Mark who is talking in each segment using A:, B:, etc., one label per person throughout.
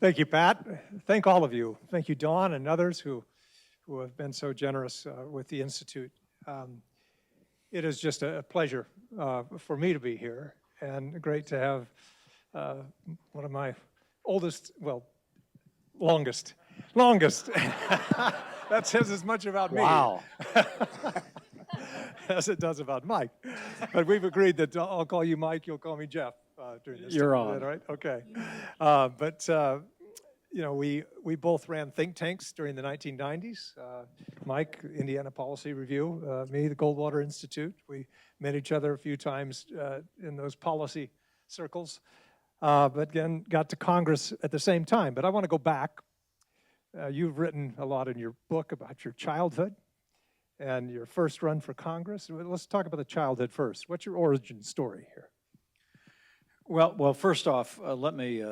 A: Thank you, Pat. Thank all of you. Thank you, Dawn, and others who have been so generous with the Institute. It is just a pleasure for me to be here, and great to have one of my longest. That says as much about me.
B: Wow.
A: As it does about Mike. But we've agreed that I'll call you Mike, you'll call me Jeff during this
B: You're
A: time.
B: on.
A: Is that right? Okay. You know, we both ran think tanks during the 1990s. Mike, Indiana Policy Review, me, the Goldwater Institute. We met each other a few times in those policy circles, but again, got to Congress at the same time. But I want to go back. You've written a lot in your book about your childhood and your first run for Congress. Let's talk about the childhood first. What's your origin story here?
B: Well, first off, let me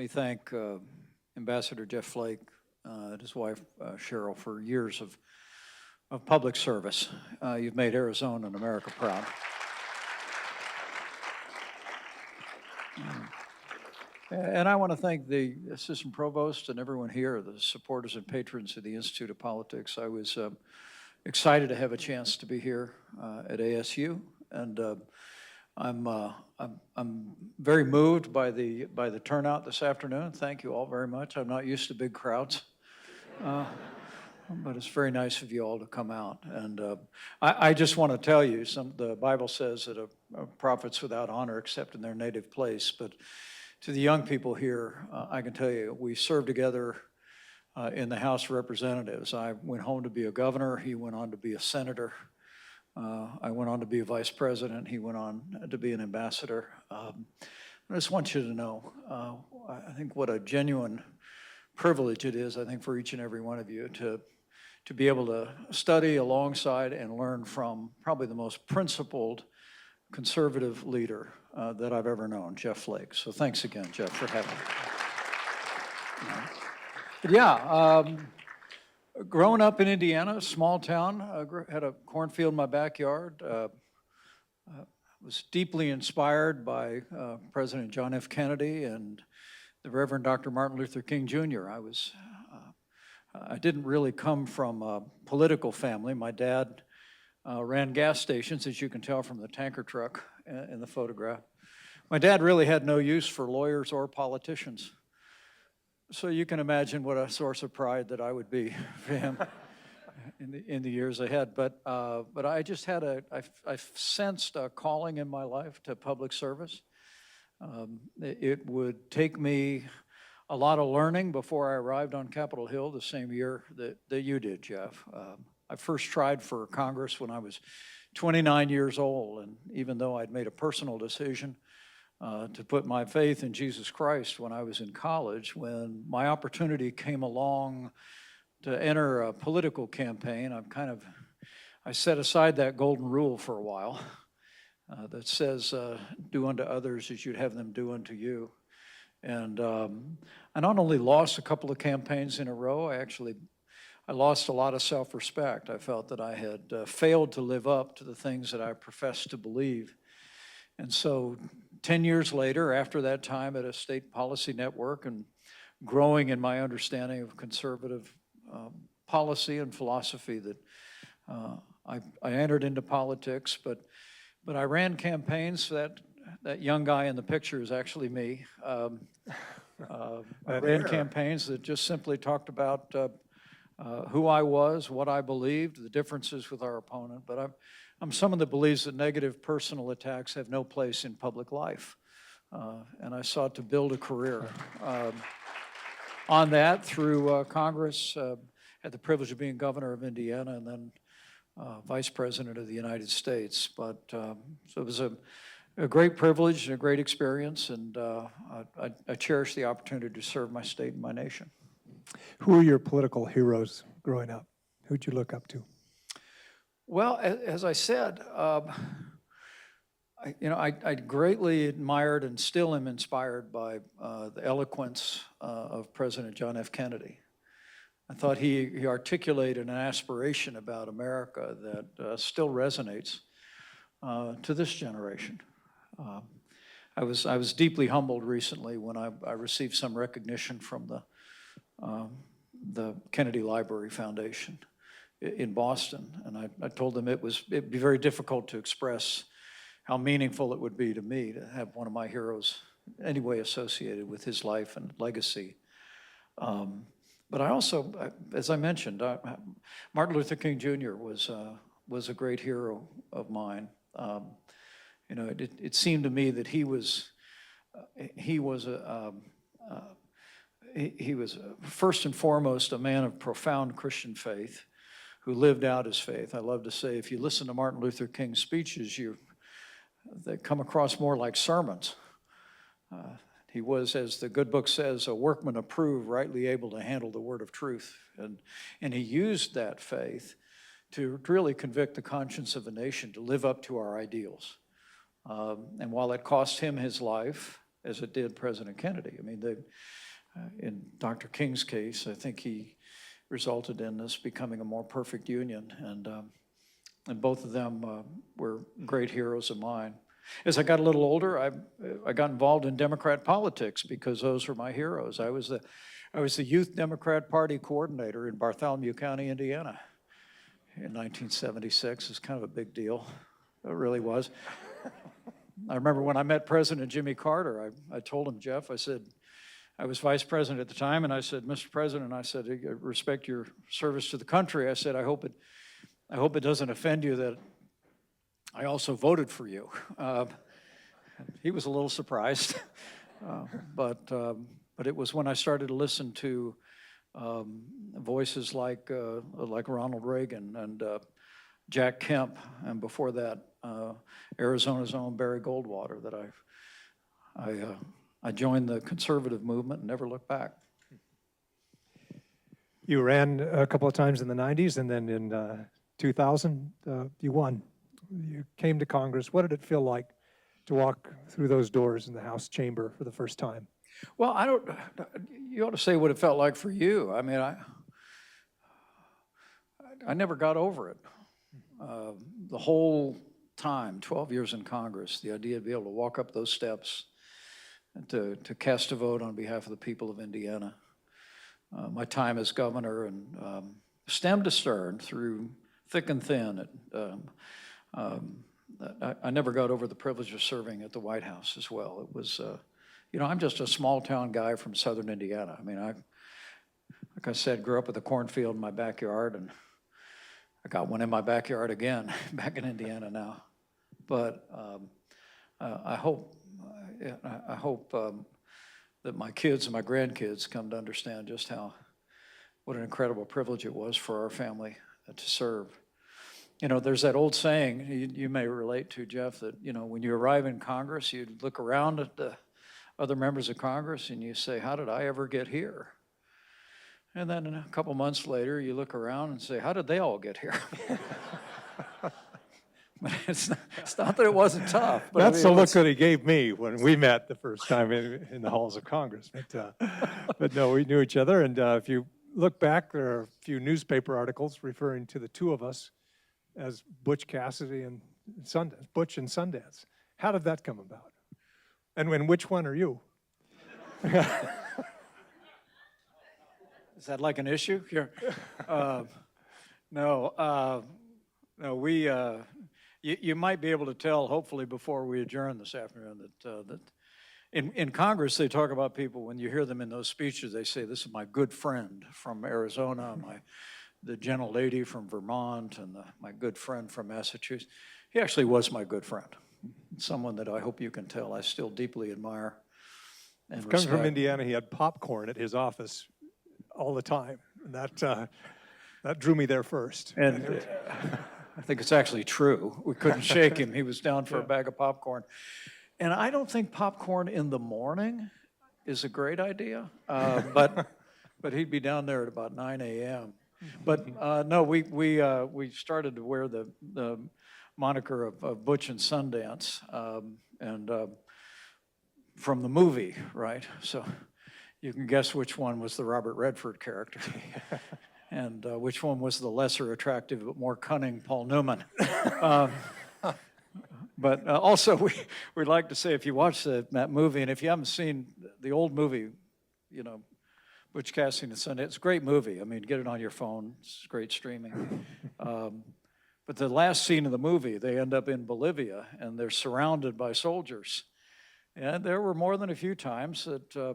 B: thank Ambassador Jeff Flake and his wife Cheryl for years of public service. You've made Arizona and America proud. And I want to thank the assistant provost and everyone here, the supporters and patrons of the Institute of Politics. I was excited to have a chance to be here at ASU, and I'm very moved by the turnout this afternoon. Thank you all very much. I'm not used to big crowds, but it's very nice of you all to come out. And I just want to tell you, the Bible says that a prophet's without honor except in their native place. But to the young people here, I can tell you, we served together in the House of Representatives. I went home to be a governor. He went on to be a senator. I went on to be a vice president. He went on to be an ambassador. I just want you to know, I think what a genuine privilege it is, I think, for each and every one of you to be able to study alongside and learn from probably the most principled conservative leader that I've ever known, Jeff Flake. So thanks again, Jeff, for having me. But yeah, growing up in Indiana, a small town, had a cornfield in my backyard. Was deeply inspired by President John F. Kennedy and the Reverend Dr. Martin Luther King Jr. I didn't really come from a political family. My dad ran gas stations, as you can tell from the tanker truck in the photograph. My dad really had no use for lawyers or politicians. So you can imagine what a source of pride that I would be for him in the years ahead. But I just had I sensed a calling in my life to public service. It would take me a lot of learning before I arrived on Capitol Hill the same year that you did, Jeff. I first tried for Congress when I was 29 years old, and even though I'd made a personal decision to put my faith in Jesus Christ when I was in college, when my opportunity came along to enter a political campaign, I set aside that golden rule for a while that says, do unto others as you'd have them do unto you. And I not only lost a couple of campaigns in a row, I lost a lot of self-respect. I felt that I had failed to live up to the things that I professed to believe. And so 10 years later, after that time at a state policy network and growing in my understanding of conservative policy and philosophy, that I entered into politics, but I ran campaigns. That young guy in the picture is actually me. I ran campaigns that just simply talked about who I was, what I believed, the differences with our opponent. But I'm someone that believes that negative personal attacks have no place in public life. And I sought to build a career on that through Congress. Had the privilege of being governor of Indiana and then vice president of the United States. But so it was a great privilege and a great experience, and I cherish the opportunity to serve my state and my nation.
A: Who are your political heroes growing up? Who'd you look up to?
B: Well, as I said, I greatly admired and still am inspired by the eloquence of President John F. Kennedy. I thought he articulated an aspiration about America that still resonates to this generation. I was deeply humbled recently when I received some recognition from the Kennedy Library Foundation in Boston, and I told them it'd be very difficult to express how meaningful it would be to me to have one of my heroes anyway associated with his life and legacy. But I also, as I mentioned, Martin Luther King Jr. was a great hero of mine. You know, it seemed to me that he was first and foremost a man of profound Christian faith who lived out his faith. I love to say, if you listen to Martin Luther King's speeches, they come across more like sermons. He was, as the good book says, a workman approved, rightly able to handle the word of truth. And he used that faith to really convict the conscience of a nation to live up to our ideals. And while it cost him his life, as it did President Kennedy, I mean, in Dr. King's case, I think he resulted in us becoming a more perfect union. And both of them were great heroes of mine. As I got a little older, I got involved in Democrat politics because those were my heroes. I was the Youth Democrat Party coordinator in Bartholomew County, Indiana in 1976. It's kind of a big deal. It really was. I remember when I met President Jimmy Carter, I told him, Jeff, I said, I was vice president at the time, and I said, Mr. President, I said, I respect your service to the country. I said, I hope it doesn't offend you that I also voted for you. He was a little surprised, but it was when I started to listen to voices like Ronald Reagan and Jack Kemp, and before that, Arizona's own Barry Goldwater, that I joined the conservative movement and never looked back.
A: You ran a couple of times in the 90s, and then in 2000, you won. You came to Congress. What did it feel like to walk through those doors in the House chamber for the first time?
B: Well, you ought to say what it felt like for you. I mean, I never got over it. The whole time, 12 years in Congress, the idea to be able to walk up those steps and to cast a vote on behalf of the people of Indiana. My time as governor, and stem to stern, through thick and thin, I never got over the privilege of serving at the White House as well. It was, you know, I'm just a small town guy from southern Indiana. I mean, like I said, grew up with a cornfield in my backyard, and I got one in my backyard again, back in Indiana now. But I hope that my kids and my grandkids come to understand just what an incredible privilege it was for our family to serve. You know, there's that old saying you may relate to, Jeff, that, you know, when you arrive in Congress, you look around at the other members of Congress and you say, how did I ever get here? And then a couple months later, you look around and say, how did they all get here? It's not that it wasn't tough. But
A: That's the look that he gave me when we met the first time in the halls of Congress. But no, we knew each other. And if you look back, there are a few newspaper articles referring to the two of us as Butch Cassidy and Sundance, Butch and Sundance. How did that come about? And which one are you?
B: Is that like an issue here? No, we, you might be able to tell, hopefully, before we adjourn this afternoon, that in Congress, they talk about people, when you hear them in those speeches, they say, this is my good friend from Arizona, the gentle lady from Vermont, and my good friend from Massachusetts. He actually was my good friend, someone that I hope you can tell I still deeply admire and respect.
A: Coming from Indiana, he had popcorn at his office all the time. And that drew me there first.
B: And I think it's actually true. We couldn't shake him. He was down for a bag of popcorn. And I don't think popcorn in the morning is a great idea, but he'd be down there at about 9 a.m. But no, we started to wear the moniker of Butch and Sundance, and from the movie, right? So you can guess which one was the Robert Redford character, and which one was the lesser attractive but more cunning Paul Newman. But also, we'd like to say, if you watch that movie, and if you haven't seen the old movie, you know, Butch Cassidy and the Sundance, it's a great movie. I mean, get it on your phone. It's great streaming. But the last scene of the movie, they end up in Bolivia, and they're surrounded by soldiers. And there were more than a few times that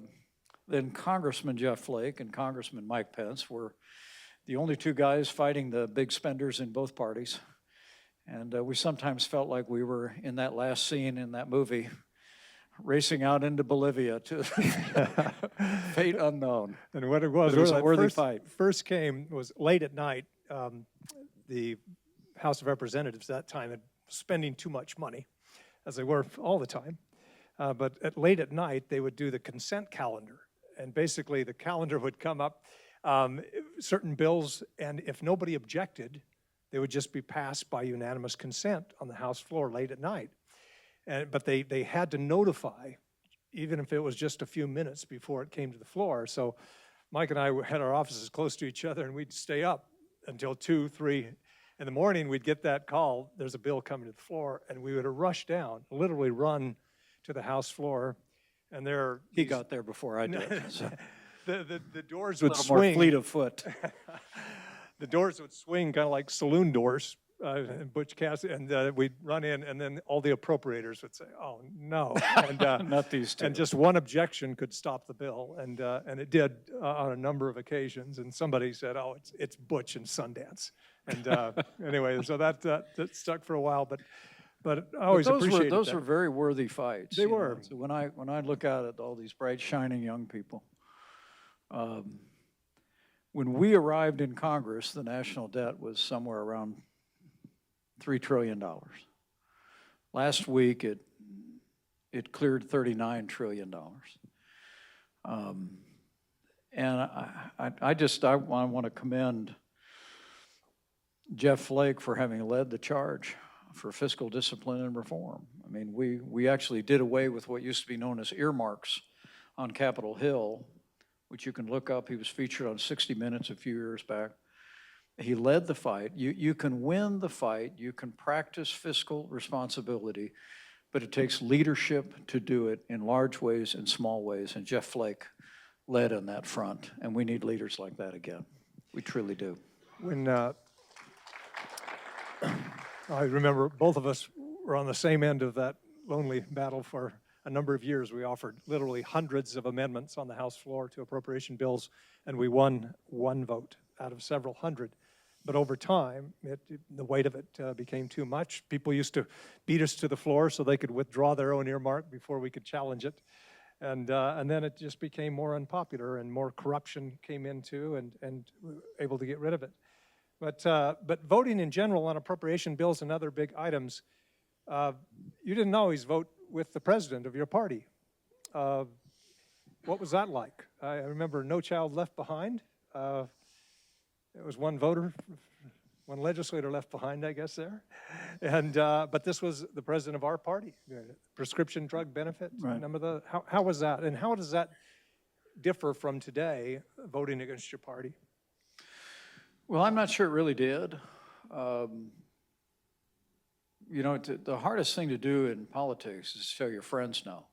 B: then Congressman Jeff Flake and Congressman Mike Pence were the only two guys fighting the big spenders in both parties. And we sometimes felt like we were in that last scene in that movie, racing out into Bolivia to fate unknown.
A: And what it was
B: a worthy fight.
A: First came was late at night. The House of Representatives at that time had spending too much money, as they were all the time. But late at night, they would do the consent calendar. And basically, the calendar would come up, certain bills, and if nobody objected, they would just be passed by unanimous consent on the House floor late at night. But they had to notify, even if it was just a few minutes before it came to the floor. So Mike and I had our offices close to each other, and we'd stay up until 2, 3 in the morning. We'd get that call, there's a bill coming to the floor, and we would rush down, literally run to the House floor, and there...
B: He got there before I did. So.
A: The doors would
B: a little
A: swing.
B: more fleet of foot.
A: The doors would swing kind of like saloon doors, Butch Cassidy, and we'd run in, and then all the appropriators would say, "Oh no!" And
B: not these two.
A: And just one objection could stop the bill, and it did on a number of occasions. And somebody said, "Oh, it's Butch and Sundance." And anyway, so that stuck for a while, but I always appreciated
B: those
A: that.
B: were very worthy fights.
A: They were.
B: So when I look out at all these bright, shining young people. When we arrived in Congress, the national debt was somewhere around $3 trillion. Last week, it cleared $39 trillion. And I want to commend Jeff Flake for having led the charge for fiscal discipline and reform. I mean, we actually did away with what used to be known as earmarks on Capitol Hill, which you can look up. He was featured on 60 Minutes a few years back. He led the fight. You can win the fight. You can practice fiscal responsibility, but it takes leadership to do it in large ways and small ways, and Jeff Flake led on that front, and we need leaders like that again. We truly do.
A: When I remember both of us were on the same end of that lonely battle for a number of years. We offered literally hundreds of amendments on the House floor to appropriation bills, and we won one vote out of several hundred. But over time, the weight of it became too much. People used to beat us to the floor so they could withdraw their own earmark before we could challenge it. And then it just became more unpopular, and more corruption came into, and we were able to get rid of it. But voting in general on appropriation bills and other big items, you didn't always vote with the president of your party. What was that like? I remember No Child Left Behind. It was one voter, one legislator left behind, I guess, there. And but this was the president of our party. Prescription drug benefit.
B: Right.
A: Remember how was that? And how does that differ from today, voting against your party?
B: Well, I'm not sure it really did. You know, the hardest thing to do in politics is show your friends no.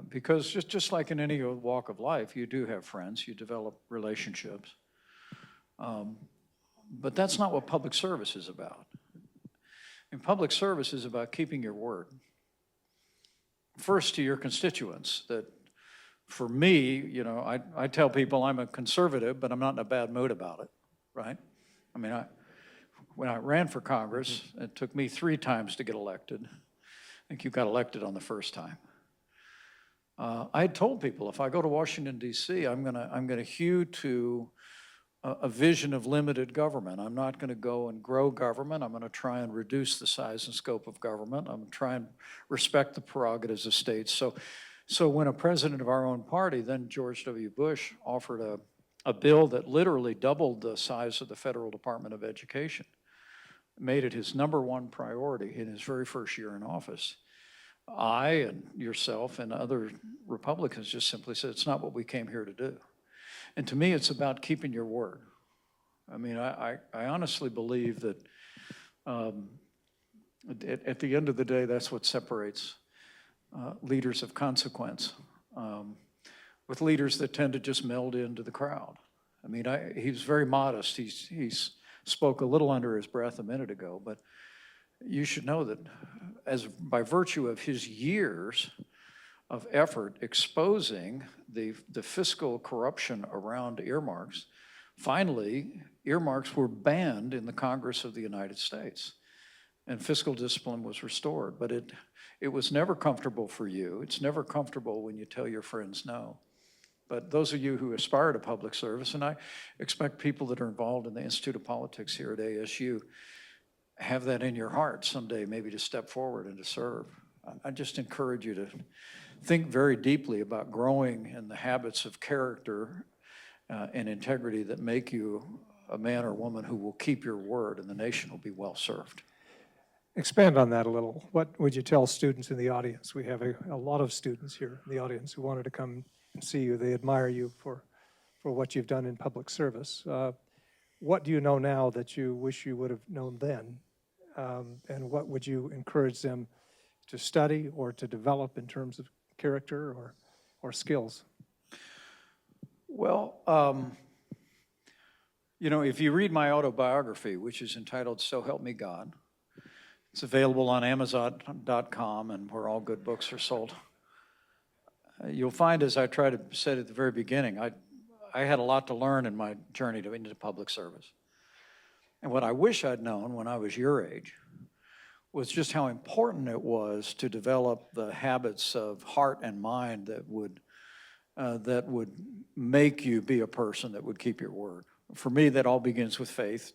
B: Because just like in any walk of life, you do have friends, you develop relationships. But that's not what public service is about. And public service is about keeping your word. First, to your constituents, that for me, you know, I tell people I'm a conservative, but I'm not in a bad mood about it, right? I mean, when I ran for Congress, it took me 3 times to get elected. I think you got elected on the first time. I had told people if I go to Washington, D.C., I'm gonna hew to a vision of limited government. I'm not gonna go and grow government. I'm gonna try and reduce the size and scope of government. I'm gonna try and respect the prerogatives of states. So when a president of our own party, then George W. Bush, offered a bill that literally doubled the size of the Federal Department of Education, made it his #1 priority in his very first year in office, I and yourself and other Republicans just simply said, it's not what we came here to do. And to me, it's about keeping your word. I mean, I honestly believe that At the end of the day, that's what separates leaders of consequence with leaders that tend to just meld into the crowd. I mean, he was very modest. He spoke a little under his breath a minute ago, but you should know that by virtue of his years of effort exposing the fiscal corruption around earmarks, finally, earmarks were banned in the Congress of the United States, and fiscal discipline was restored. But it was never comfortable for you. It's never comfortable when you tell your friends no. But those of you who aspire to public service, and I expect people that are involved in the Institute of Politics here at ASU have that in your heart someday, maybe to step forward and to serve. I just encourage you to think very deeply about growing in the habits of character and integrity that make you a man or woman who will keep your word, and the nation will be well served.
A: Expand on that a little. What would you tell students in the audience? We have a lot of students here in the audience who wanted to come and see you. They admire you for what you've done in public service. What do you know now that you wish you would have known then? And what would you encourage them to study or to develop in terms of character or skills?
B: Well, you know, if you read my autobiography, which is entitled So Help Me God, it's available on Amazon.com and where all good books are sold. You'll find, as I tried to say at the very beginning, I had a lot to learn in my journey into public service. And what I wish I'd known when I was your age was just how important it was to develop the habits of heart and mind that would make you be a person that would keep your word. For me, that all begins with faith.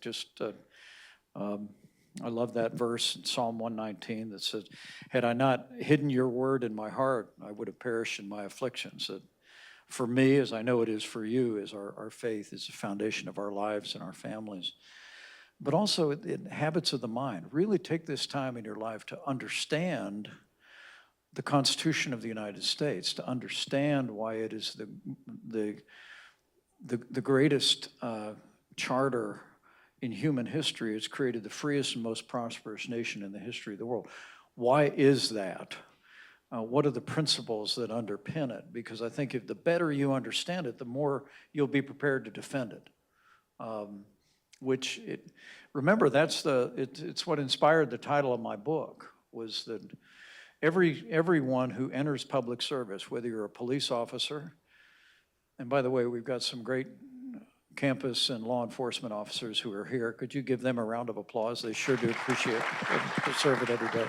B: I love that verse in Psalm 119 that says, had I not hidden your word in my heart, I would have perished in my afflictions. That for me, as I know it is for you, is our faith is the foundation of our lives and our families. But also in habits of the mind. Really take this time in your life to understand the Constitution of the United States, to understand why it is the greatest charter in human history. It's created the freest and most prosperous nation in the history of the world. Why is that? What are the principles that underpin it? Because I think if the better you understand it, the more you'll be prepared to defend it. Remember, it's what inspired the title of my book, was that everyone who enters public service, whether you're a police officer, and by the way, we've got some great campus and law enforcement officers who are here. Could you give them a round of applause? They sure do appreciate it. They serve it every day.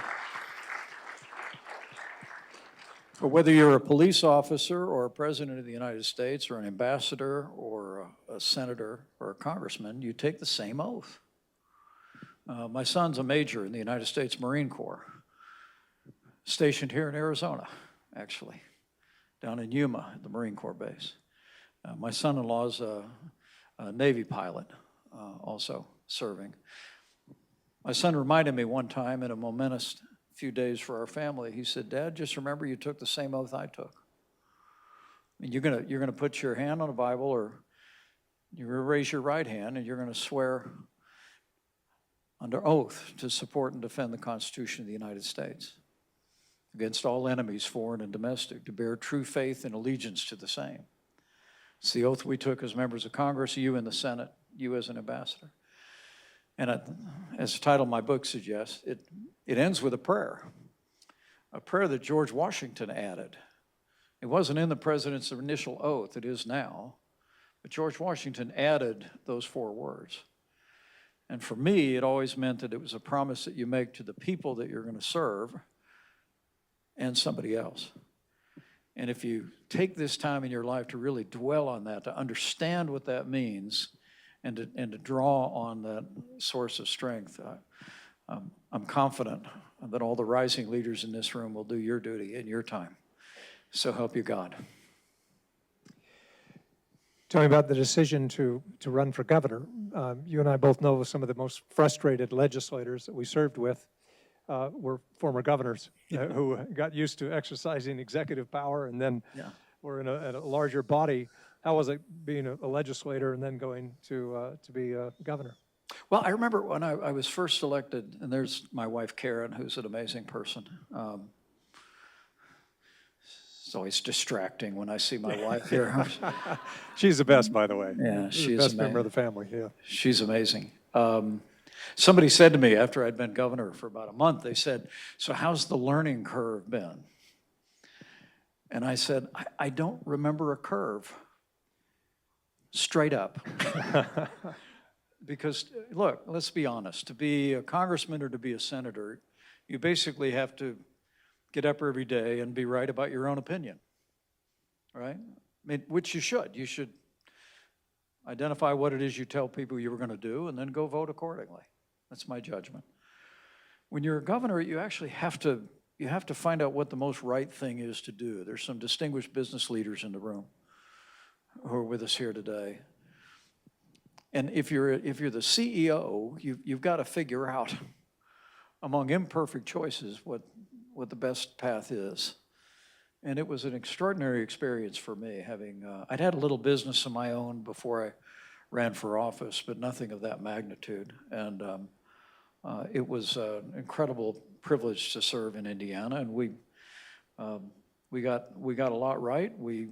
B: But whether you're a police officer or a president of the United States or an ambassador or a senator or a congressman, you take the same oath. My son's a major in the United States Marine Corps, stationed here in Arizona, actually, down in Yuma at the Marine Corps base. My son-in-law's a Navy pilot, also serving. My son reminded me one time in a momentous few days for our family, he said, Dad, just remember you took the same oath I took. And you're gonna put your hand on a Bible, or you're gonna raise your right hand and you're gonna swear under oath to support and defend the Constitution of the United States against all enemies, foreign and domestic, to bear true faith and allegiance to the same. It's the oath we took as members of Congress, you in the Senate, you as an ambassador. And as the title of my book suggests, it ends with a prayer that George Washington added. It wasn't in the president's initial oath, it is now, but George Washington added those 4 words. And for me, it always meant that it was a promise that you make to the people that you're going to serve and somebody else. And if you take this time in your life to really dwell on that, to understand what that means, and to draw on that source of strength, I'm confident that all the rising leaders in this room will do your duty in your time. So help you God.
A: Tell me about the decision to run for governor. You and I both know some of the most frustrated legislators that we served with were former governors who got used to exercising executive power and then were in a larger body. How was it being a legislator and then going to be a governor?
B: Well, I remember when I was first elected, and there's my wife Karen, who's an amazing person. It's always distracting when I see my wife here.
A: She's the best, by the way.
B: Yeah,
A: The
B: she's
A: best member
B: amazing.
A: of the family, yeah.
B: She's amazing. Somebody said to me after I'd been governor for about a month, they said, "So how's the learning curve been?" And I said, I don't remember a curve, straight up. Because, look, let's be honest, to be a congressman or to be a senator, you basically have to get up every day and be right about your own opinion, right? I mean, which you should. You should identify what it is you tell people you were going to do and then go vote accordingly. That's my judgment. When you're a governor, you actually have to find out what the most right thing is to do. There's some distinguished business leaders in the room who are with us here today. And if you're the CEO, you've got to figure out among imperfect choices what the best path is. And it was an extraordinary experience for me having, I'd had a little business of my own before I ran for office, but nothing of that magnitude. And it was an incredible privilege to serve in Indiana, and we got a lot right. We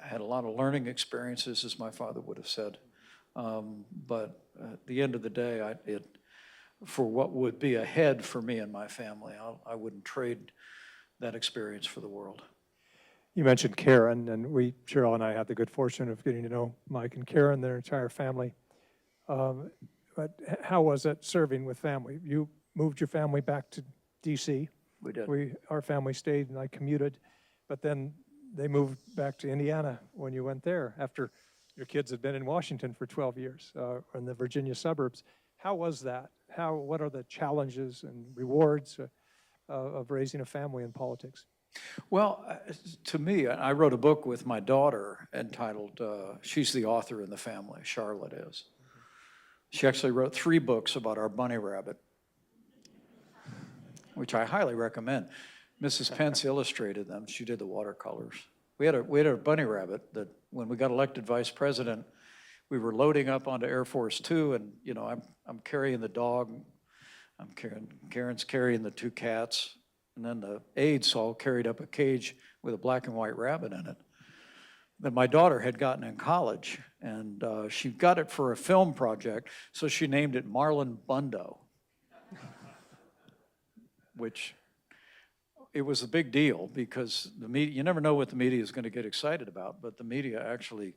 B: had a lot of learning experiences, as my father would have said. But at the end of the day, for what would be ahead for me and my family, I wouldn't trade that experience for the world.
A: You mentioned Karen, and Cheryl and I had the good fortune of getting to know Mike and Karen, their entire family. But how was it serving with family? You moved your family back to D.C.
B: We did.
A: Our family stayed, and I commuted. But then they moved back to Indiana when you went there after your kids had been in Washington for 12 years, in the Virginia suburbs. How was that? What are the challenges and rewards of raising a family in politics?
B: Well, to me, I wrote a book with my daughter entitled, she's the author in the family, Charlotte is. She actually wrote 3 books about our bunny rabbit, which I highly recommend. Mrs. Pence illustrated them. She did the watercolors. We had a bunny rabbit that when we got elected vice president, we were loading up onto Air Force Two, and I'm carrying the dog, Karen's carrying the 2 cats, and then the aides all carried up a cage with a black and white rabbit in it that my daughter had gotten in college, and she got it for a film project, so she named it Marlon Bundo, which it was a big deal because the media, you never know what the media is going to get excited about, but the media actually,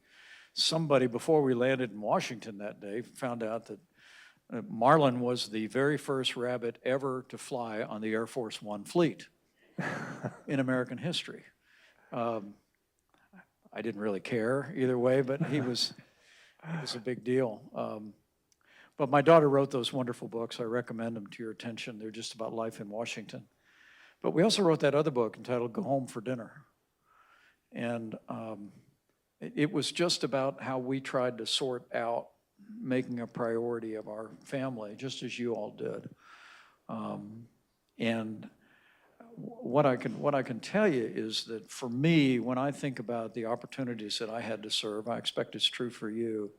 B: somebody before we landed in Washington that day found out that Marlin was the very first rabbit ever to fly on the Air Force One fleet in American history. I didn't really care either way, but it was a big deal. But my daughter wrote those wonderful books. I recommend them to your attention. They're just about life in Washington. But we also wrote that other book entitled Go Home for Dinner. And it was just about how we tried to sort out making a priority of our family, just as you all did. And what I can tell you is that for me, when I think about the opportunities that I had to serve, I expect it's true for you,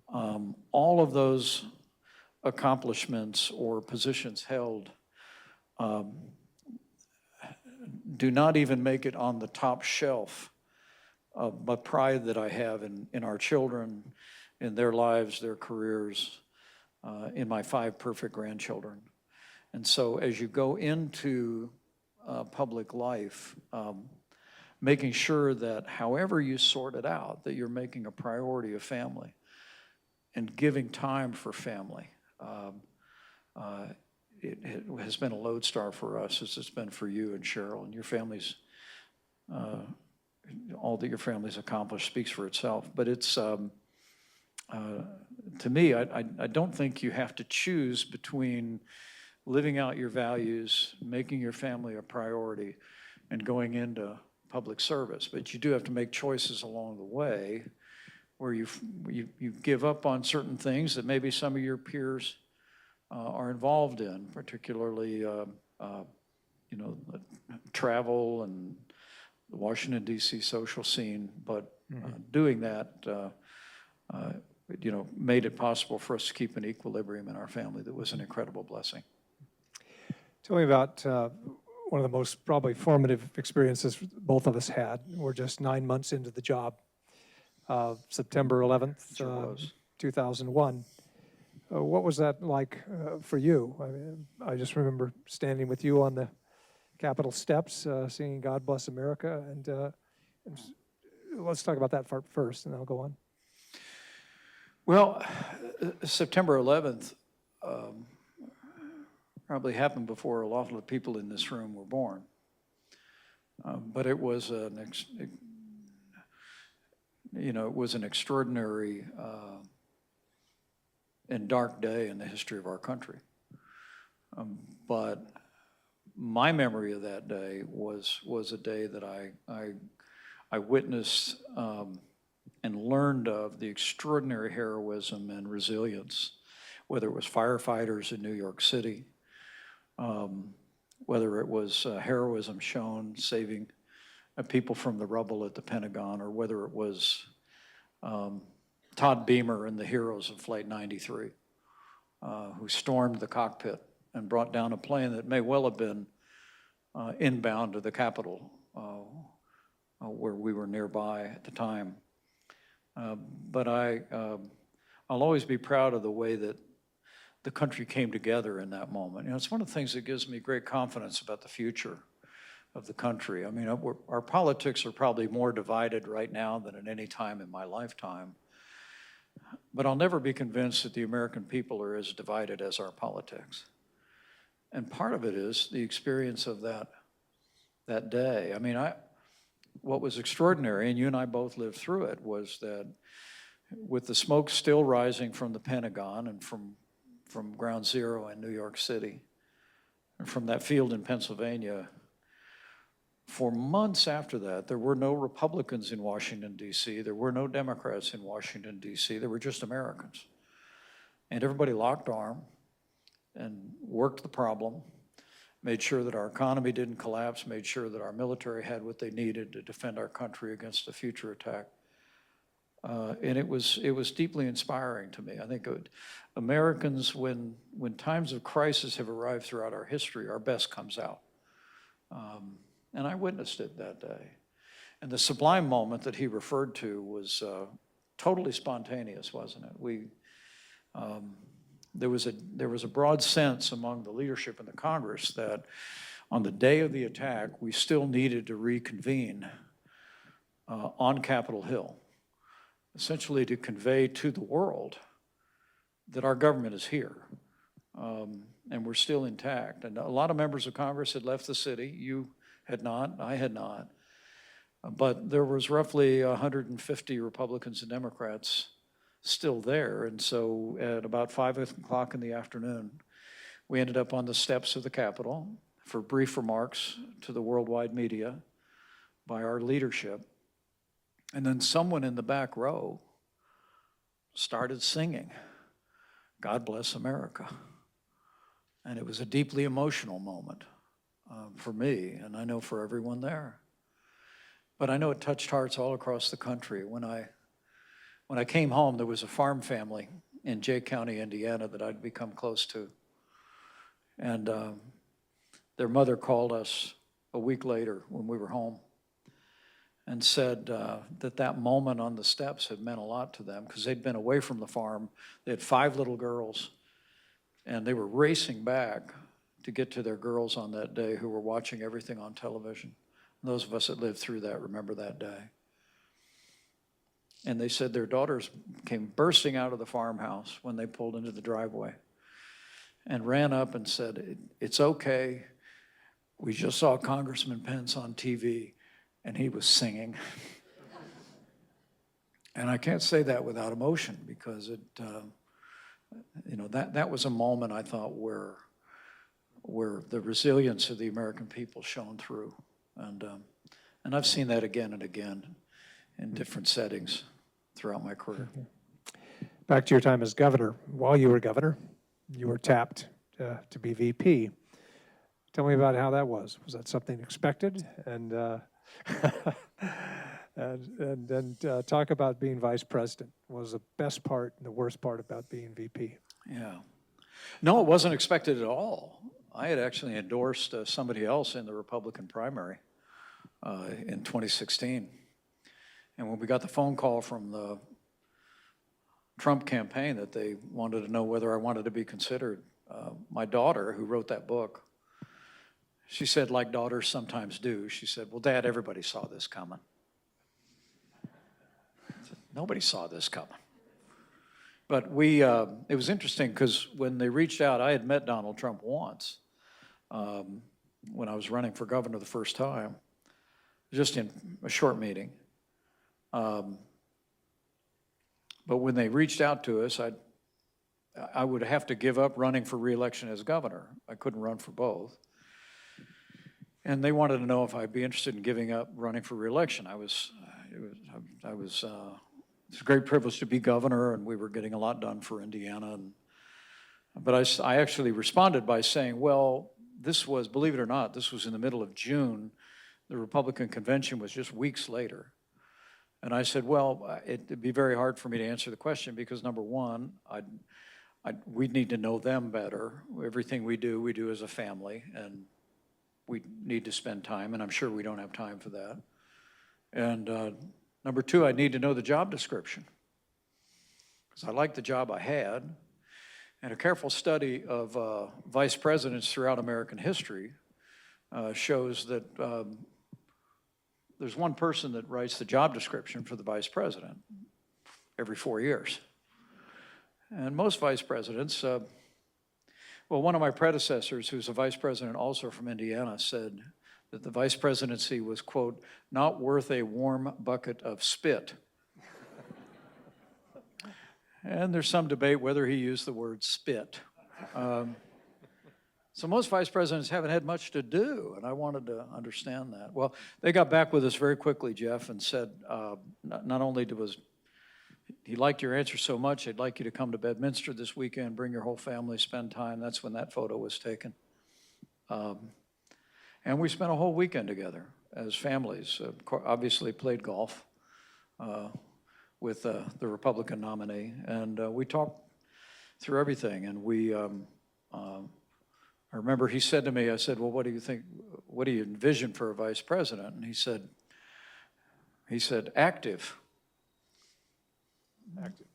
B: all of those accomplishments or positions held do not even make it on the top shelf of the pride that I have in our children, in their lives, their careers, in my 5 perfect grandchildren. And so as you go into public life, making sure that however you sort it out, that you're making a priority of family and giving time for family. It has been a lodestar for us, as it's been for you and Cheryl and your families. All that your family's accomplished speaks for itself. But it's, to me, I don't think you have to choose between living out your values, making your family a priority, and going into public service. But you do have to make choices along the way where you give up on certain things that maybe some of your peers are involved in, particularly travel and the Washington, D.C. social scene. But doing that made it possible for us to keep an equilibrium in our family that was an incredible blessing.
A: Tell me about one of the most probably formative experiences both of us had. We're just 9 months into the job. September 11th,
B: Sure was.
A: 2001. What was that like for you? I mean, I just remember standing with you on the Capitol steps, singing "God Bless America," and let's talk about that part first, and I'll go on.
B: Well, September 11th probably happened before a lot of the people in this room were born. But it was it was an extraordinary and dark day in the history of our country. But my memory of that day was a day that I witnessed and learned of the extraordinary heroism and resilience, whether it was firefighters in New York City, whether it was heroism shown saving people from the rubble at the Pentagon, or whether it was Todd Beamer and the heroes of Flight 93, who stormed the cockpit and brought down a plane that may well have been inbound to the Capitol, where we were nearby at the time. But I'll always be proud of the way that the country came together in that moment. It's one of the things that gives me great confidence about the future of the country. I mean, our politics are probably more divided right now than at any time in my lifetime. But I'll never be convinced that the American people are as divided as our politics. And part of it is the experience of that day. I mean, what was extraordinary, and you and I both lived through it, was that with the smoke still rising from the Pentagon and from Ground Zero in New York City, and from that field in Pennsylvania, for months after that, there were no Republicans in Washington, D.C. There were no Democrats in Washington, D.C. There were just Americans. And everybody locked arm and worked the problem, made sure that our economy didn't collapse, made sure that our military had what they needed to defend our country against a future attack. And it was deeply inspiring to me. I think Americans, when times of crisis have arrived throughout our history, our best comes out. And I witnessed it that day. And the sublime moment that he referred to was totally spontaneous, wasn't it? There was a broad sense among the leadership in the Congress that on the day of the attack, we still needed to reconvene on Capitol Hill, essentially to convey to the world that our government is here and we're still intact. And a lot of members of Congress had left the city. You had not, I had not. But there was roughly 150 Republicans and Democrats still there. And so at about 5 o'clock in the afternoon, we ended up on the steps of the Capitol for brief remarks to the worldwide media by our leadership. And then someone in the back row started singing, "God Bless America." And it was a deeply emotional moment for me, and I know for everyone there. But I know it touched hearts all across the country. When I came home, there was a farm family in Jay County, Indiana, that I'd become close to. And their mother called us a week later when we were home and said that moment on the steps had meant a lot to them because they'd been away from the farm. They had 5 little girls, and they were racing back to get to their girls on that day who were watching everything on television. And those of us that lived through that remember that day. And they said their daughters came bursting out of the farmhouse when they pulled into the driveway and ran up and said, "It's okay. We just saw Congressman Pence on TV, and he was singing." And I can't say that without emotion because that was a moment I thought where the resilience of the American people shone through. And I've seen that again and again in different settings throughout my career.
A: Back to your time as governor. While you were governor, you were tapped to be VP. Tell me about how that was. Was that something expected? And And then talk about being vice president. What was the best part and the worst part about being VP?
B: Yeah. No, it wasn't expected at all. I had actually endorsed somebody else in the Republican primary in 2016. And when we got the phone call from the Trump campaign that they wanted to know whether I wanted to be considered, my daughter, who wrote that book, she said, like daughters sometimes do, she said, well, Dad, everybody saw this coming. I said, nobody saw this coming. But it was interesting because when they reached out, I had met Donald Trump once when I was running for governor the first time, just in a short meeting. But when they reached out to us, I would have to give up running for re-election as governor. I couldn't run for both. And they wanted to know if I'd be interested in giving up running for re-election. It's a great privilege to be governor, and we were getting a lot done for Indiana. But I actually responded by saying, well, this was, believe it or not, this was in the middle of June. The Republican convention was just weeks later. And I said, well, it'd be very hard for me to answer the question because, number one, we'd need to know them better. Everything we do as a family, and we need to spend time, and I'm sure we don't have time for that. And number two, I need to know the job description because I liked the job I had. And a careful study of vice presidents throughout American history shows that there's one person that writes the job description for the vice president every 4 years. And most vice presidents, well, one of my predecessors, who's a vice president also from Indiana, said that the vice presidency was, quote, not worth a warm bucket of spit. And there's some debate whether he used the word spit. So most vice presidents haven't had much to do, and I wanted to understand that. Well, they got back with us very quickly, Jeff, and said not only was he liked your answer so much, he'd like you to come to Bedminster this weekend, bring your whole family, spend time. That's when that photo was taken. And we spent a whole weekend together as families. Obviously played golf with the Republican nominee, and we talked through everything. And I remember he said to me, I said, well, what do you think, what do you envision for a vice president? And he said, active.
A: Active.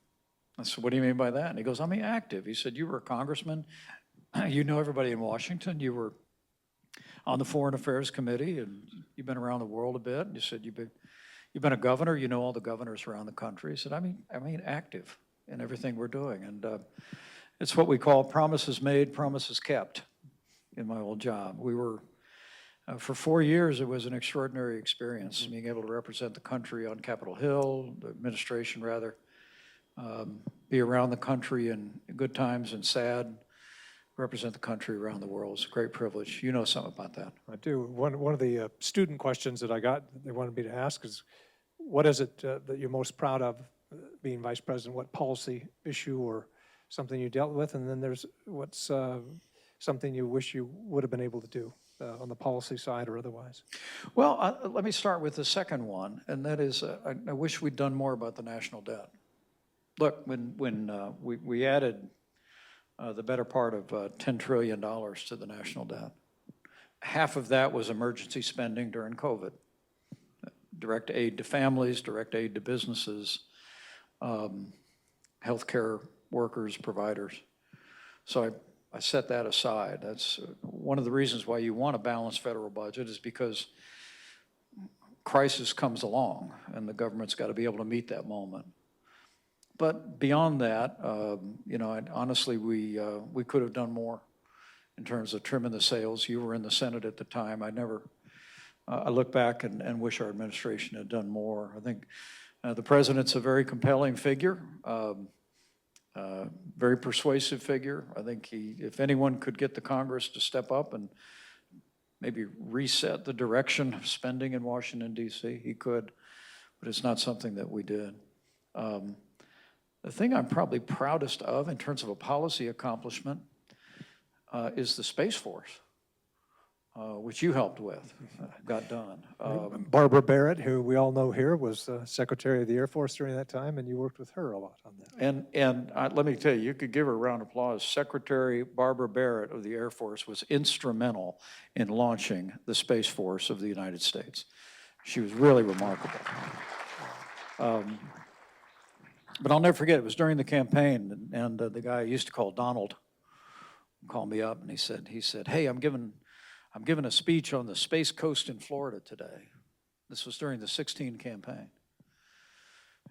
B: I said, what do you mean by that? And he goes, I mean, active. He said, you were a congressman. You know everybody in Washington. You were on the Foreign Affairs Committee, and you've been around the world a bit. And you said, you've been a governor. You know all the governors around the country. He said, I mean active in everything we're doing. And it's what we call promises made, promises kept in my old job. We were, for 4 years, it was an extraordinary experience, being able to represent the country on Capitol Hill, the administration rather, be around the country in good times and sad, represent the country around the world. It's a great privilege. You know something about that.
A: I do. One of the student questions that I got, they wanted me to ask is, what is it that you're most proud of being vice president? What policy issue or something you dealt with? And then there's what's something you wish you would have been able to do on the policy side or otherwise?
B: Well, let me start with the second one, and that is I wish we'd done more about the national debt. Look, when we added the better part of $10 trillion to the national debt, half of that was emergency spending during COVID. Direct aid to families, direct aid to businesses, healthcare workers, providers. So I set that aside. That's one of the reasons why you want a balanced federal budget, is because crisis comes along and the government's got to be able to meet that moment. But beyond that, honestly, we could have done more in terms of trimming the sails. You were in the Senate at the time. I look back and wish our administration had done more. I think the president's a very compelling figure, very persuasive figure. I think if anyone could get the Congress to step up and maybe reset the direction of spending in Washington, D.C., he could, but it's not something that we did. The thing I'm probably proudest of in terms of a policy accomplishment is the Space Force. which you helped with, got done.
A: Barbara Barrett, who we all know here, was Secretary of the Air Force during that time, and you worked with her a lot on that.
B: And let me tell you, you could give her a round of applause. Secretary Barbara Barrett of the Air Force was instrumental in launching the Space Force of the United States. She was really remarkable. But I'll never forget, it was during the campaign, and the guy I used to call Donald called me up, and he said, hey, I'm giving a speech on the Space Coast in Florida today. This was during the 2016 campaign.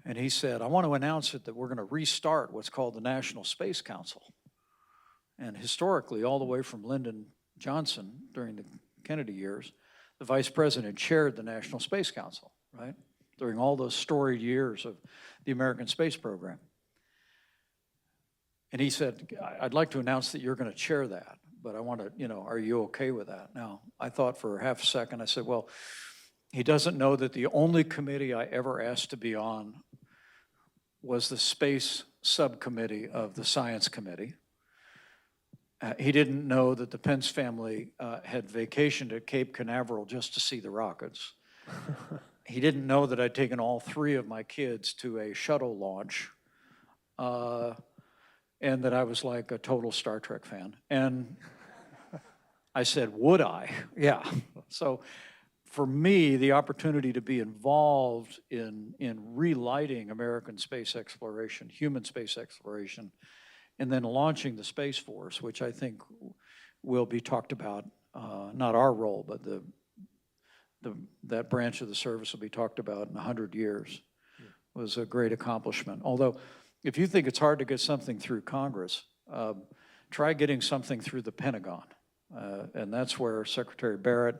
B: And he said, I want to announce that we're going to restart what's called the National Space Council. And historically, all the way from Lyndon Johnson during the Kennedy years, the vice president chaired the National Space Council, right? During all those storied years of the American space program. And he said, I'd like to announce that you're going to chair that, but I want to, are you okay with that? Now, I thought for half a second, I said, well, he doesn't know that the only committee I ever asked to be on was the space subcommittee of the science committee. He didn't know that the Pence family had vacationed at Cape Canaveral just to see the rockets. He didn't know that I'd taken all 3 of my kids to a shuttle launch, and that I was like a total Star Trek fan. And I said, would I? Yeah. So for me, the opportunity to be involved in relighting American space exploration, human space exploration, and then launching the Space Force, which I think will be talked about, not our role, but that branch of the service will be talked about in 100 years, was a great accomplishment. Although, if you think it's hard to get something through Congress, try getting something through the Pentagon. And that's where Secretary Barrett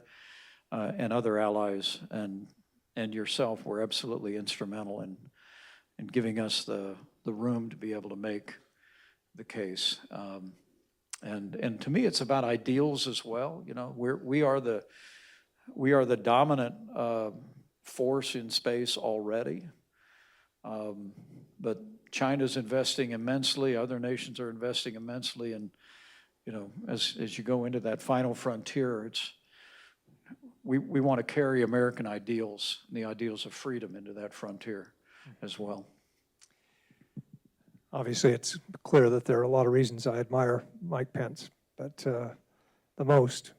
B: and other allies and yourself were absolutely instrumental in giving us the room to be able to make the case. And to me, it's about ideals as well. We are the dominant force in space already, but China's investing immensely. Other nations are investing immensely, and as you go into that final frontier, we want to carry American ideals and the ideals of freedom into that frontier as well.
A: Obviously, it's clear that there are a lot of reasons I admire Mike Pence, but the most,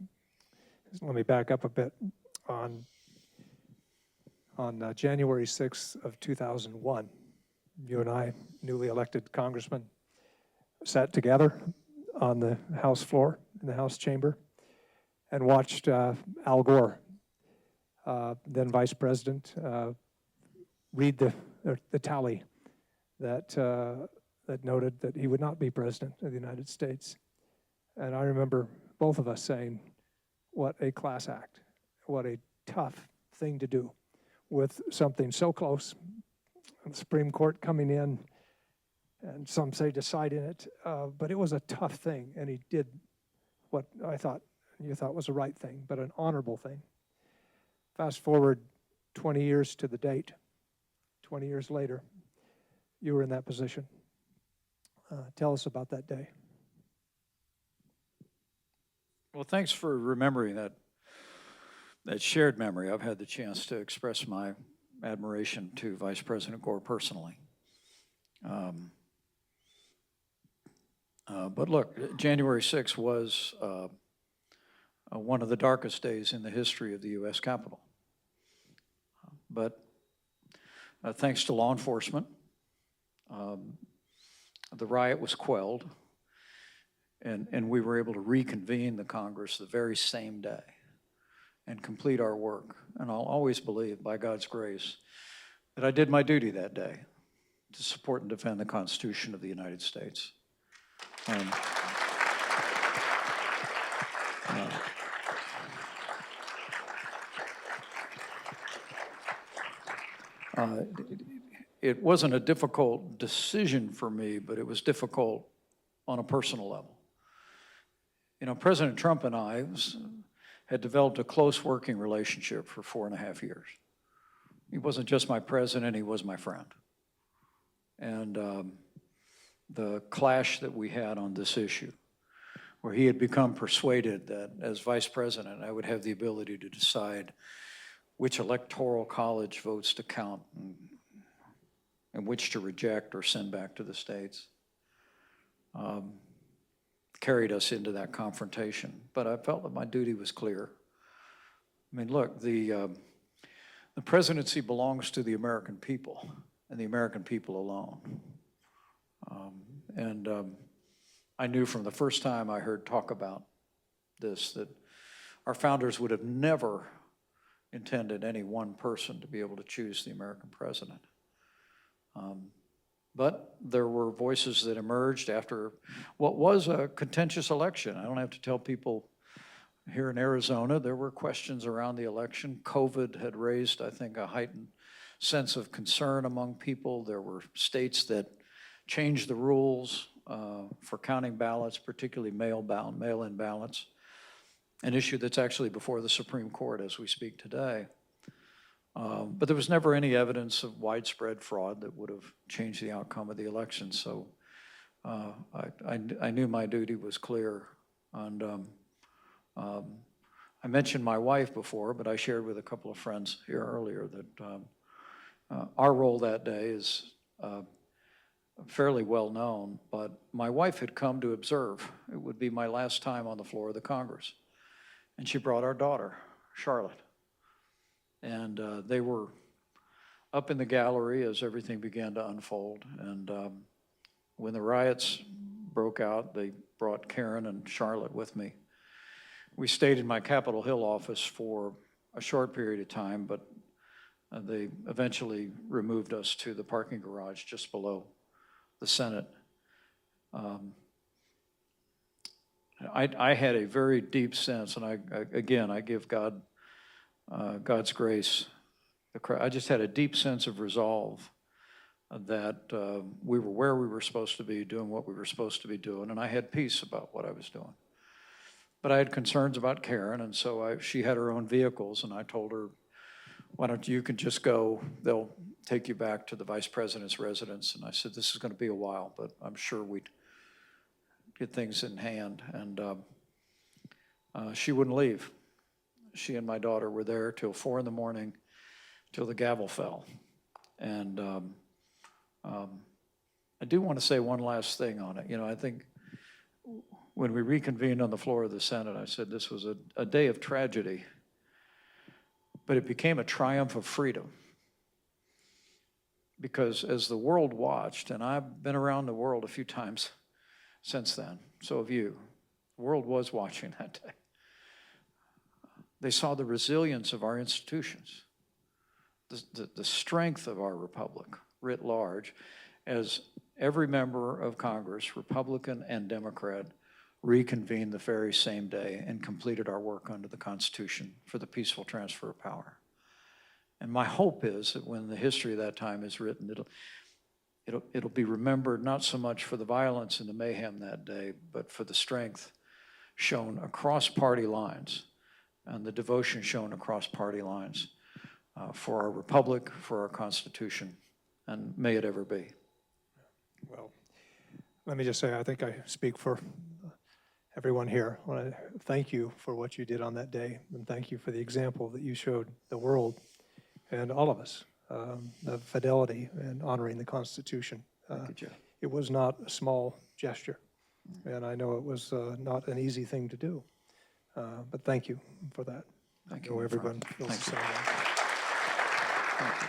A: let me back up a bit, on January 6th of 2001, you and I, newly elected congressmen, sat together on the House floor, in the House chamber, and watched Al Gore, then Vice President, read the tally that noted that he would not be President of the United States. And I remember both of us saying, what a class act, what a tough thing to do with something so close, the Supreme Court coming in, and some say deciding it, but it was a tough thing, and he did what I thought, you thought was the right thing, but an honorable thing. Fast forward 20 years to the date, 20 years later, you were in that position. Tell us about that day.
B: Well, thanks for remembering that shared memory. I've had the chance to express my admiration to Vice President Gore personally. But look, January 6th was one of the darkest days in the history of the U.S. Capitol. But thanks to law enforcement, the riot was quelled, and we were able to reconvene the Congress the very same day and complete our work. And I'll always believe, by God's grace, that I did my duty that day to support and defend the Constitution of the United States. It wasn't a difficult decision for me, but it was difficult on a personal level. President Trump and I had developed a close working relationship for 4.5 years. He wasn't just my president, he was my friend. And the clash that we had on this issue where he had become persuaded that as vice president, I would have the ability to decide which electoral college votes to count and which to reject or send back to the states. Carried us into that confrontation, but I felt that my duty was clear. I mean, look, the presidency belongs to the American people and the American people alone. I knew from the first time I heard talk about this that our founders would have never intended any one person to be able to choose the American president. But there were voices that emerged after what was a contentious election. I don't have to tell people here in Arizona, there were questions around the election. COVID had raised, I think, a heightened sense of concern among people. There were states that changed the rules for counting ballots, particularly mail-in ballots, an issue that's actually before the Supreme Court as we speak today. But there was never any evidence of widespread fraud that would have changed the outcome of the election. So I knew my duty was clear. And I mentioned my wife before, but I shared with a couple of friends here earlier that our role that day is fairly well known, but my wife had come to observe. It would be my last time on the floor of the Congress. And she brought our daughter, Charlotte. And they were up in the gallery as everything began to unfold. And when the riots broke out, they brought Karen and Charlotte with me. We stayed in my Capitol Hill office for a short period of time, but they eventually removed us to the parking garage just below the Senate. I had a very deep sense, and I give God God's grace. I just had a deep sense of resolve that we were where we were supposed to be, doing what we were supposed to be doing, and I had peace about what I was doing. But I had concerns about Karen, and so she had her own vehicles, and I told her, why don't you can just go, they'll take you back to the vice president's residence. And I said, this is going to be a while, but I'm sure we'd get things in hand. And she wouldn't leave. She and my daughter were there till 4 in the morning, till the gavel fell. And I do want to say one last thing on it. You know, I think when we reconvened on the floor of the Senate, I said this was a day of tragedy, but it became a triumph of freedom. Because as the world watched, and I've been around the world a few times since then, so have you, the world was watching that day. They saw the resilience of our institutions, the strength of our republic writ large, as every member of Congress, Republican and Democrat, reconvened the very same day and completed our work under the Constitution for the peaceful transfer of power. And my hope is that when the history of that time is written, it'll be remembered not so much for the violence and the mayhem that day, but for the strength shown across party lines and the devotion shown across party lines for our republic, for our Constitution, and may it ever be.
A: Well, let me just say, I think I speak for everyone here. I want to thank you for what you did on that day, and thank you for the example that you showed the world and all of us, of fidelity and honoring the Constitution.
B: Thank you, Jeff.
A: It was not a small gesture, and I know it was not an easy thing to do, but thank you for that.
B: Thank
A: I know
B: you,
A: everyone feels the same way.
B: Thank you.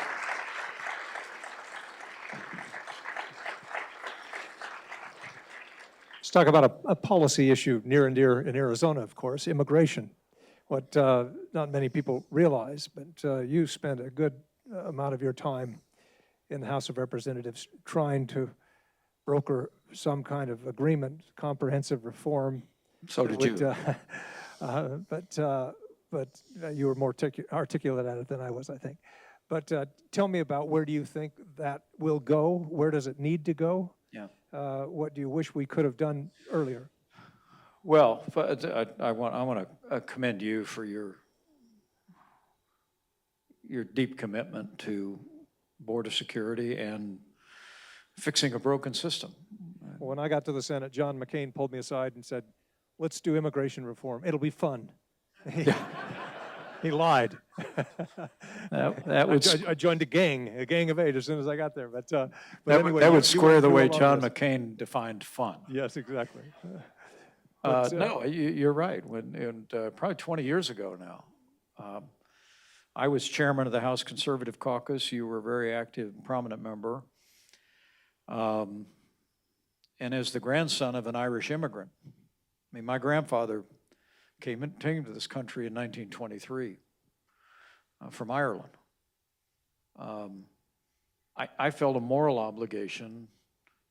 A: Let's talk about a policy issue near and dear in Arizona, of course, immigration. What not many people realize, but you spent a good amount of your time in the House of Representatives trying to broker some kind of agreement, comprehensive reform.
B: So did you.
A: But you were more articulate at it than I was, I think. But tell me about, where do you think that will go? Where does it need to go?
B: Yeah.
A: What do you wish we could have done earlier?
B: Well, I want to commend you for your deep commitment to border security and fixing a broken system.
A: When I got to the Senate, John McCain pulled me aside and said, let's do immigration reform. It'll be fun. He lied.
B: That would,
A: I joined a gang of 8 as soon as I got there. But anyway,
B: that
A: you
B: would square
A: went
B: the
A: through
B: way
A: a lot of
B: John
A: this.
B: McCain defined fun.
A: Yes, exactly.
B: No, you're right. Probably 20 years ago now, I was chairman of the House Conservative Caucus. You were a very active, prominent member. And as the grandson of an Irish immigrant, I mean, my grandfather came to this country in 1923 from Ireland. I felt a moral obligation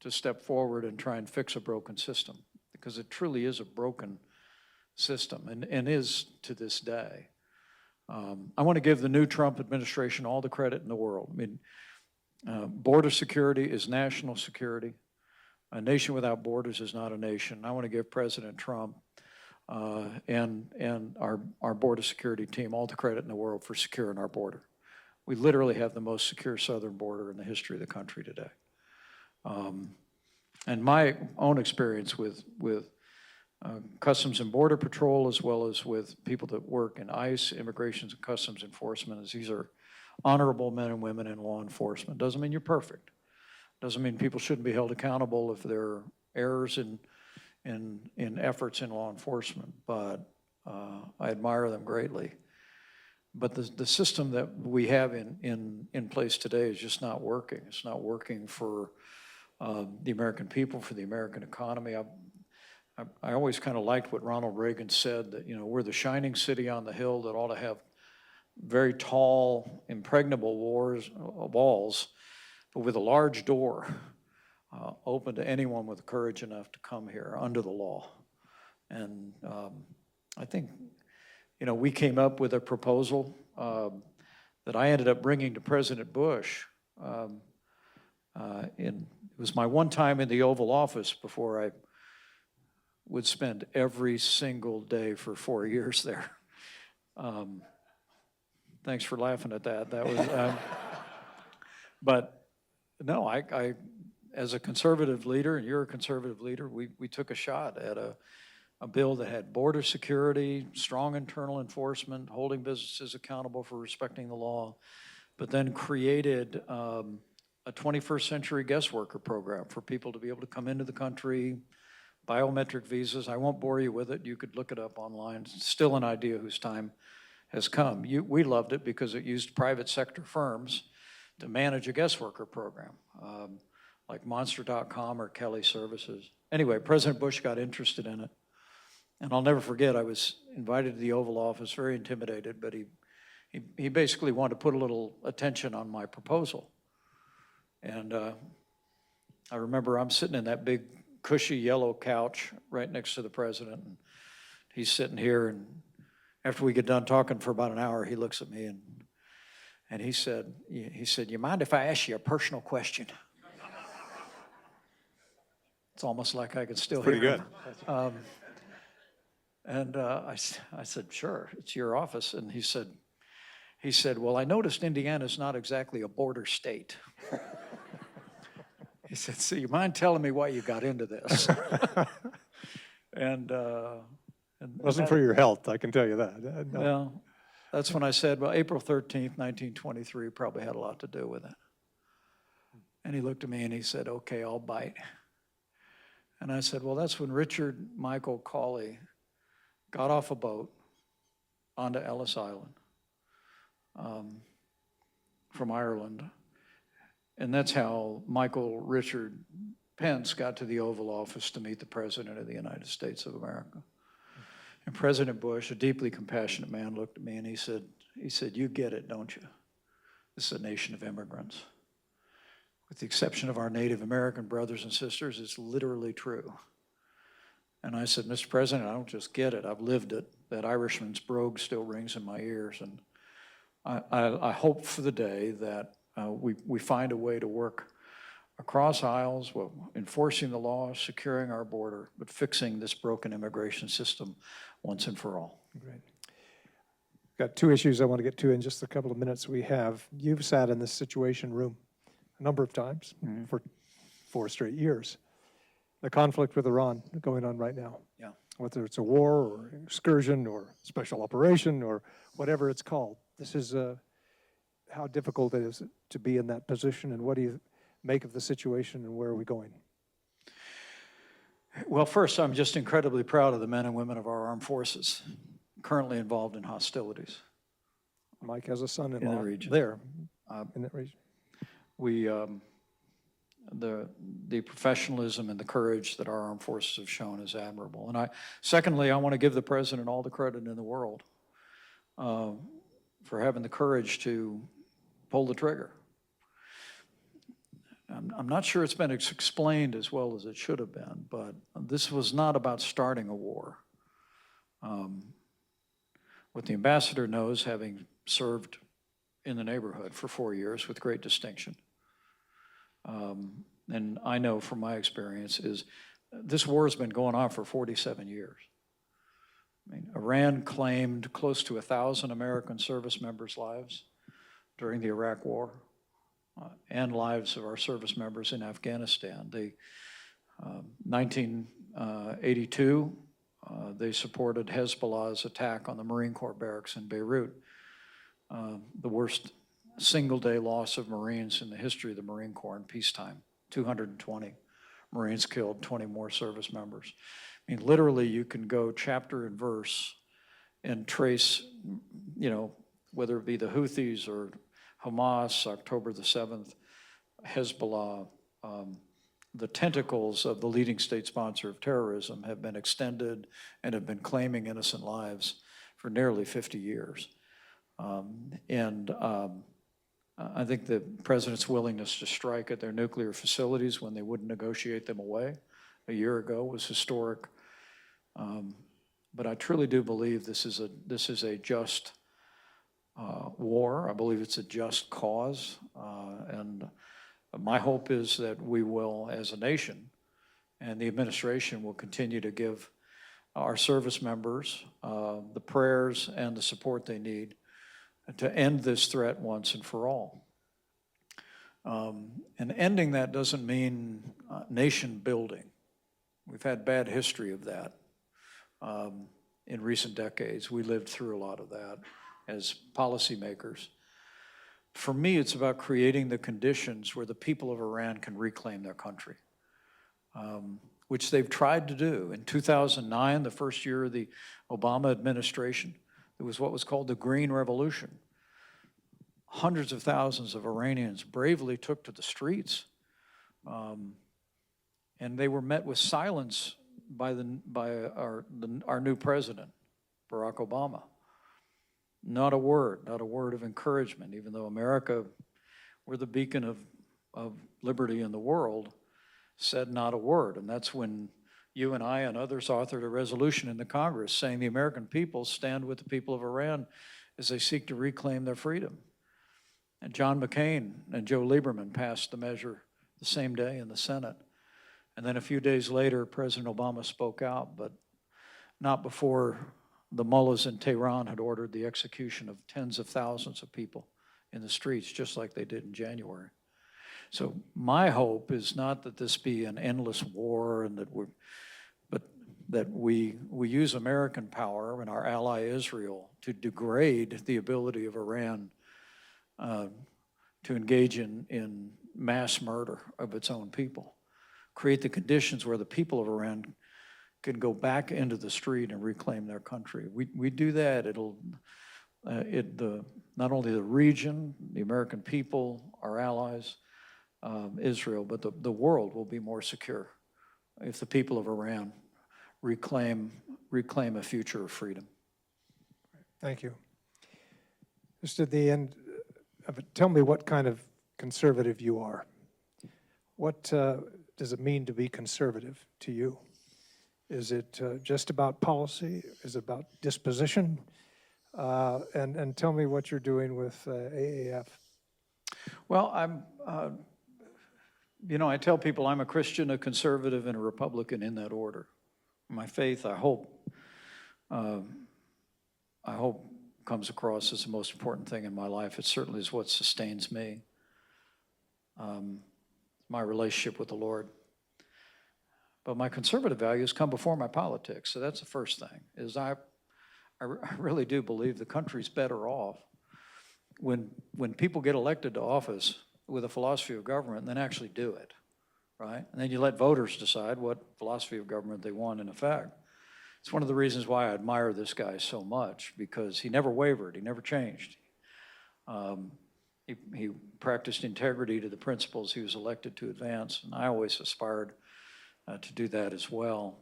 B: to step forward and try and fix a broken system, because it truly is a broken system and is to this day. I want to give the new Trump administration all the credit in the world. I mean, border security is national security. A nation without borders is not a nation. I want to give President Trump and our border security team all the credit in the world for securing our border. We literally have the most secure southern border in the history of the country today. And my own experience with Customs and Border Patrol, as well as with people that work in ICE, Immigration and Customs Enforcement, is these are honorable men and women in law enforcement. Doesn't mean you're perfect. Doesn't mean people shouldn't be held accountable if there are errors in efforts in law enforcement, but I admire them greatly. But the system that we have in place today is just not working. It's not working for the American people, for the American economy. I always kind of liked what Ronald Reagan said, that, you know, we're the shining city on the hill that ought to have very tall, impregnable walls, but with a large door open to anyone with courage enough to come here under the law. And I think, you know, we came up with a proposal that I ended up bringing to President Bush. It was my one time in the Oval Office before I would spend every single day for 4 years there. Thanks for laughing at that. That was, but no, I, as a conservative leader, and you're a conservative leader, we took a shot at a bill that had border security, strong internal enforcement, holding businesses accountable for respecting the law, but then created a 21st century guest worker program for people to be able to come into the country, biometric visas. I won't bore you with it. You could look it up online. It's still an idea whose time has come. We loved it because it used private sector firms to manage a guest worker program, like Monster.com or Kelly Services. Anyway, President Bush got interested in it. And I'll never forget, I was invited to the Oval Office, very intimidated, but he basically wanted to put a little attention on my proposal. And I remember I'm sitting in that big cushy yellow couch right next to the president, and he's sitting here, and after we get done talking for about an hour, he looks at me and he said, "You mind if I ask you a personal question?" It's almost like I could still hear him.
A: Pretty good.
B: I said, "Sure, it's your office." And he said, "Well, I noticed Indiana's not exactly a border state." He said, "So you mind telling me why you got into this?" and
A: Wasn't for your health, I can tell you that. No.
B: Well, that's when I said, well, April 13th, 1923 probably had a lot to do with it. And he looked at me and he said, "Okay, I'll bite." And I said, well, that's when Richard Michael Cawley got off a boat onto Ellis Island from Ireland. And that's how Michael Richard Pence got to the Oval Office to meet the President of the United States of America. And President Bush, a deeply compassionate man, looked at me and he said, "You get it, don't you? This is a nation of immigrants. With the exception of our Native American brothers and sisters, it's literally true." And I said, "Mr. President, I don't just get it, I've lived it. That Irishman's brogue still rings in my ears. And I hope for the day that we find a way to work across aisles, well, enforcing the law, securing our border, but fixing this broken immigration system once and for all."
A: Great. Got 2 issues I want to get to in just a couple of minutes we have. You've sat in this Situation Room a number of times for 4 straight years. The conflict with Iran going on right now.
B: Yeah.
A: whether it's a war or excursion or special operation or whatever it's called. This is how difficult it is to be in that position, and what do you make of the situation, and where are we going?
B: Well, first, I'm just incredibly proud of the men and women of our armed forces currently involved in hostilities.
A: Mike has a son-in-law
B: In the region.
A: there, in that region.
B: We, the professionalism and the courage that our armed forces have shown is admirable. And secondly, I want to give the president all the credit in the world for having the courage to pull the trigger. I'm not sure it's been explained as well as it should have been, but this was not about starting a war. What the ambassador knows, having served in the neighborhood for 4 years with great distinction, and I know from my experience, is this war has been going on for 47 years. I mean, Iran claimed close to 1,000 American service members' lives during the Iraq War, and lives of our service members in Afghanistan. 1982, they supported Hezbollah's attack on the Marine Corps barracks in Beirut, the worst single-day loss of Marines in the history of the Marine Corps in peacetime. 220 Marines killed, 20 more service members. I mean, literally, you can go chapter and verse and trace, you know, whether it be the Houthis or Hamas, October the 7th, Hezbollah, the tentacles of the leading state sponsor of terrorism have been extended and have been claiming innocent lives for nearly 50 years. I think the president's willingness to strike at their nuclear facilities when they wouldn't negotiate them away a year ago was historic. But I truly do believe this is a just war. I believe it's a just cause, and my hope is that we will, as a nation, and the administration will continue to give our service members the prayers and the support they need to end this threat once and for all. And ending that doesn't mean nation building. We've had bad history of that in recent decades. We lived through a lot of that as policymakers. For me, it's about creating the conditions where the people of Iran can reclaim their country, which they've tried to do. In 2009, the first year of the Obama administration, there was what was called the Green Revolution. Hundreds of thousands of Iranians bravely took to the streets, and they were met with silence by our new president, Barack Obama. Not a word of encouragement, even though America, we're the beacon of liberty in the world, said not a word. And that's when you and I and others authored a resolution in the Congress saying the American people stand with the people of Iran as they seek to reclaim their freedom. And John McCain and Joe Lieberman passed the measure the same day in the Senate. And then a few days later, President Obama spoke out, but not before the mullahs in Tehran had ordered the execution of tens of thousands of people in the streets, just like they did in January. So my hope is not that this be an endless war, and but that we use American power and our ally Israel to degrade the ability of Iran to engage in mass murder of its own people. Create the conditions where the people of Iran can go back into the street and reclaim their country. We do that, not only the region, the American people, our allies, Israel, but the world will be more secure if the people of Iran reclaim a future of freedom.
A: Thank you. Just at the end of it, tell me what kind of conservative you are. What does it mean to be conservative to you? Is it just about policy? Is it about disposition? And tell me what you're doing with AAF.
B: Well, I tell people I'm a Christian, a conservative, and a Republican in that order. My faith, I hope comes across as the most important thing in my life. It certainly is what sustains me. My relationship with the Lord. But my conservative values come before my politics. So that's the first thing, is I really do believe the country's better off when people get elected to office with a philosophy of government and then actually do it, right? And then you let voters decide what philosophy of government they want in effect. It's one of the reasons why I admire this guy so much, because he never wavered, he never changed. He practiced integrity to the principles he was elected to advance, and I always aspired to do that as well.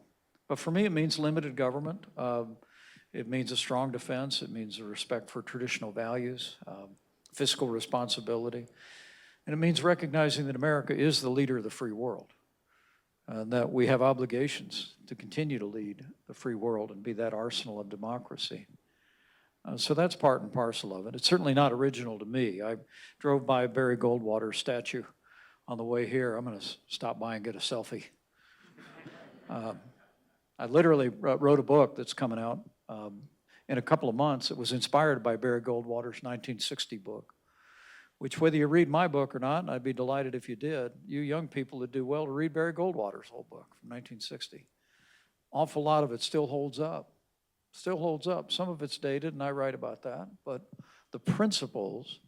B: But for me, it means limited government. It means a strong defense. It means a respect for traditional values, fiscal responsibility. And it means recognizing that America is the leader of the free world, and that we have obligations to continue to lead the free world and be that arsenal of democracy. So that's part and parcel of it. It's certainly not original to me. I drove by Barry Goldwater's statue on the way here. I'm going to stop by and get a selfie. I literally wrote a book that's coming out in a couple of months. It was inspired by Barry Goldwater's 1960 book, which, whether you read my book or not, and I'd be delighted if you did, you young people would do well to read Barry Goldwater's whole book from 1960. Awful lot of it still holds up. Still holds up. Some of it's dated, and I write about that, but the principles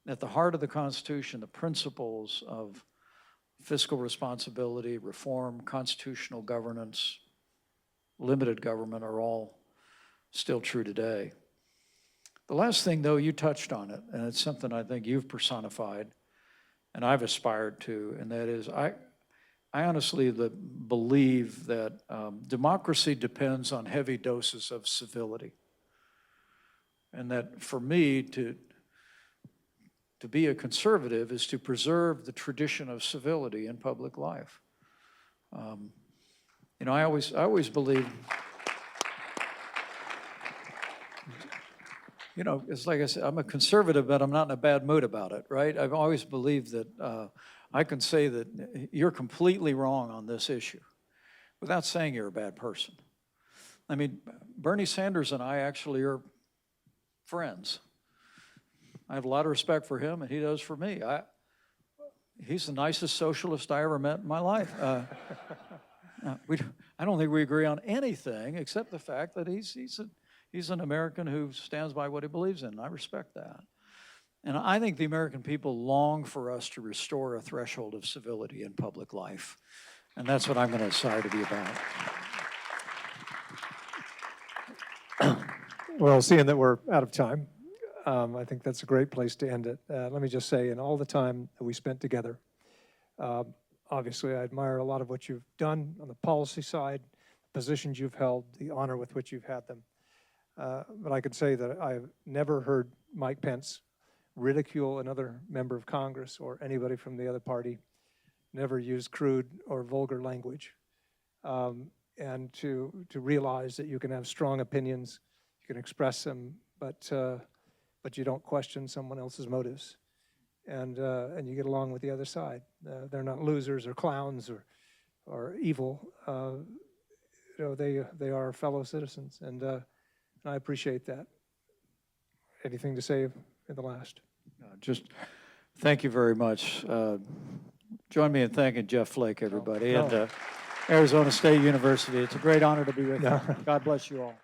B: at the heart of the Constitution, the principles of fiscal responsibility, reform, constitutional governance, limited government are all still true today. The last thing, though, you touched on it, and it's something I think you've personified and I've aspired to, and that is I honestly believe that democracy depends on heavy doses of civility. And that for me, to be a conservative is to preserve the tradition of civility in public life. You know, I always believe, you know, it's like I said, I'm a conservative, but I'm not in a bad mood about it, right? I've always believed that I can say that you're completely wrong on this issue without saying you're a bad person. I mean, Bernie Sanders and I actually are friends. I have a lot of respect for him, and he does for me. He's the nicest socialist I ever met in my life. I don't think we agree on anything except the fact that he's an American who stands by what he believes in, and I respect that. And I think the American people long for us to restore a threshold of civility in public life. And that's what I'm going to aspire to be about.
A: Well, seeing that we're out of time, I think that's a great place to end it. Let me just say, in all the time that we spent together, obviously I admire a lot of what you've done on the policy side, the positions you've held, the honor with which you've had them. But I can say that I've never heard Mike Pence ridicule another member of Congress or anybody from the other party, never use crude or vulgar language. And to realize that you can have strong opinions, you can express them, but you don't question someone else's motives. And you get along with the other side. They're not losers or clowns or evil. You know, they are fellow citizens, and I appreciate that. Anything to say in the last?
B: Just thank you very much. Join me in thanking Jeff Flake, everybody, and Arizona State University. It's a great honor to be with you. God bless you all.